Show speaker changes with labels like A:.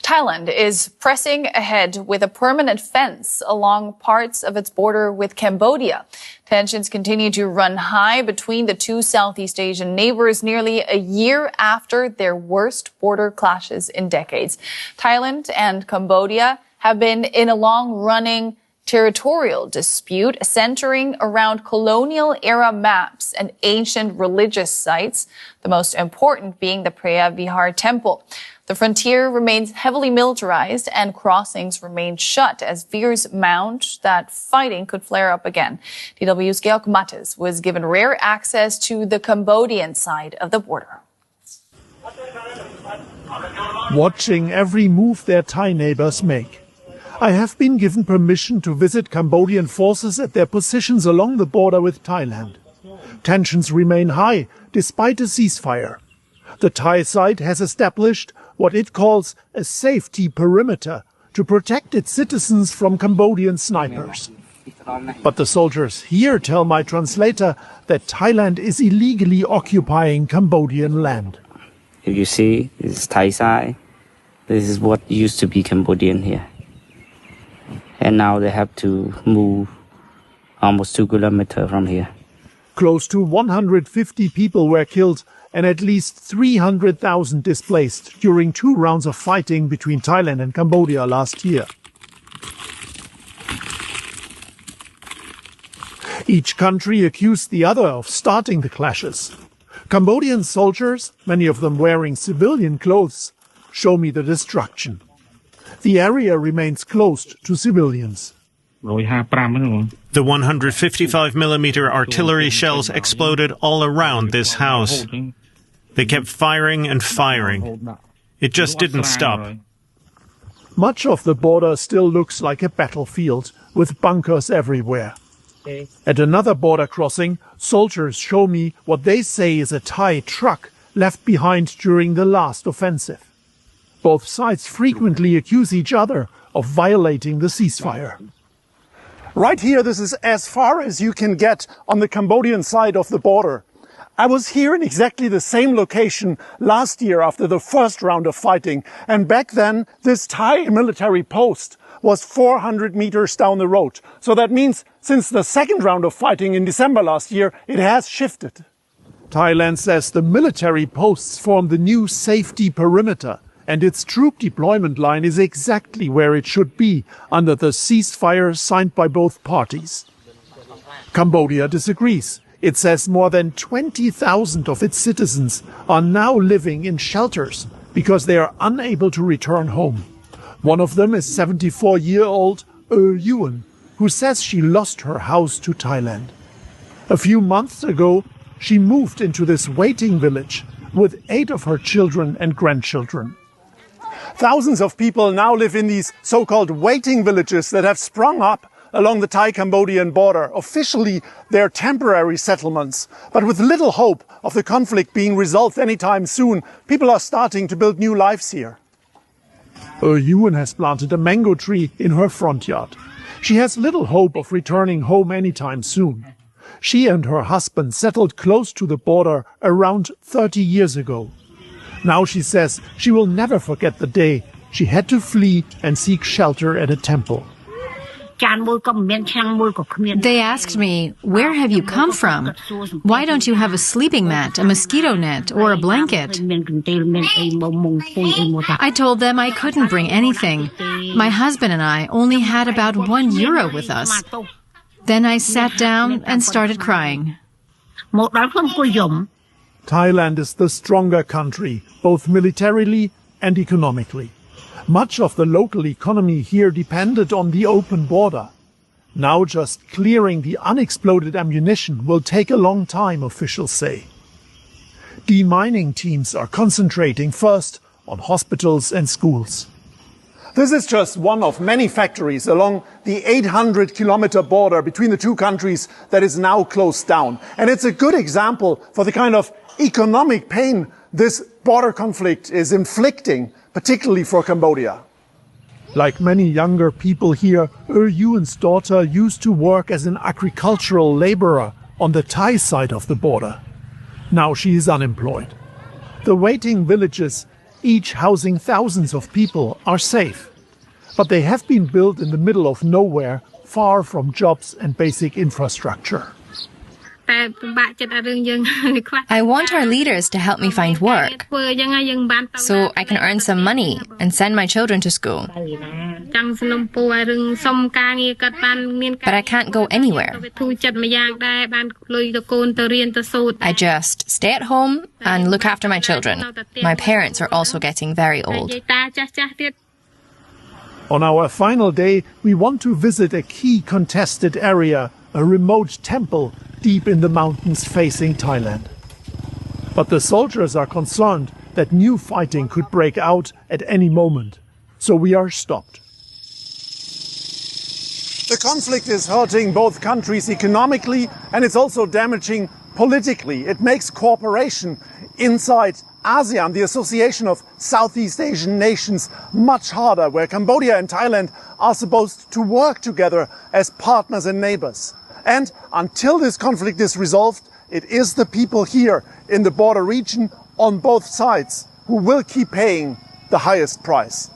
A: Thailand is pressing ahead with a permanent fence along parts of its border with Cambodia. Tensions continue to run high between the two Southeast Asian neighbors nearly a year after their worst border clashes in decades. Thailand and Cambodia have been in a long-running territorial dispute centering around colonial-era maps and ancient religious sites, the most important being the Preah Vihar temple. The frontier remains heavily militarized and crossings remain shut as fears mount that fighting could flare up again. DW's Georg Mattes was given rare access to the Cambodian side of the border.
B: Watching every move their Thai neighbors make. I have been given permission to visit Cambodian forces at their positions along the border with Thailand. Tensions remain high despite a ceasefire. The Thai side has established what it calls a safety perimeter to protect its citizens from Cambodian snipers. But the soldiers here tell my translator that Thailand is illegally occupying Cambodian land.
C: If you see, this is Thai side. This is what used to be Cambodian here. And now they have to move almost 2 kilometers from here.
B: Close to 150 people were killed and at least 300,000 displaced during 2 rounds of fighting between Thailand and Cambodia last year. Each country accused the other of starting the clashes. Cambodian soldiers, many of them wearing civilian clothes, show me the destruction. The area remains closed to civilians.
D: The 155mm artillery shells exploded all around this house. They kept firing and firing. It just didn't stop.
B: Much of the border still looks like a battlefield, with bunkers everywhere. At another border crossing, soldiers show me what they say is a Thai truck left behind during the last offensive. Both sides frequently accuse each other of violating the ceasefire. Right here, this is as far as you can get on the Cambodian side of the border. I was here in exactly the same location last year after the first round of fighting, and back then this Thai military post was 400 meters down the road. So that means since the second round of fighting in December last year, it has shifted. Thailand says the military posts form the new safety perimeter, and its troop deployment line is exactly where it should be under the ceasefire signed by both parties. Cambodia disagrees. It says more than 20,000 of its citizens are now living in shelters because they are unable to return home. One of them is 74-year-old Yuan, who says she lost her house to Thailand. A few months ago, she moved into this waiting village with 8 of her children and grandchildren. Thousands of people now live in these so-called waiting villages that have sprung up along the Thai-Cambodian border. Officially, they're temporary settlements, but with little hope of the conflict being resolved anytime soon, people are starting to build new lives here. Yuan has planted a mango tree in her front yard. She has little hope of returning home anytime soon. She and her husband settled close to the border around 30 years ago. Now she says she will never forget the day she had to flee and seek shelter at a temple.
E: They asked me, "Where have you come from? Why don't you have a sleeping mat, a mosquito net, or a blanket?" I told them I couldn't bring anything. My husband and I only had about €1 with us. Then I sat down and started crying.
B: Thailand is the stronger country, both militarily and economically. Much of the local economy here depended on the open border. Now just clearing the unexploded ammunition will take a long time, officials say. Demining teams are concentrating first on hospitals and schools. This is just one of many factories along the 800-kilometer border between the two countries that is now closed down. And it's a good example for the kind of economic pain this border conflict is inflicting, particularly for Cambodia. Like many younger people here, Yuan's daughter used to work as an agricultural laborer on the Thai side of the border. Now she is unemployed. The waiting villages each housing thousands of people, are safe. But they have been built in the middle of nowhere, far from jobs and basic infrastructure.
F: I want our leaders to help me find work so I can earn some money and send my children to school. But I can't go anywhere. I just stay at home and look after my children. My parents are also getting very old.
B: On our final day, we want to visit a key contested area, a remote temple deep in the mountains facing Thailand. But the soldiers are concerned that new fighting could break out at any moment, so we are stopped. The conflict is hurting both countries economically, and it's also damaging politically. It makes cooperation inside ASEAN, the Association of Southeast Asian Nations, much harder, where Cambodia and Thailand are supposed to work together as partners and neighbors. And until this conflict is resolved, it is the people here in the border region on both sides who will keep paying the highest price.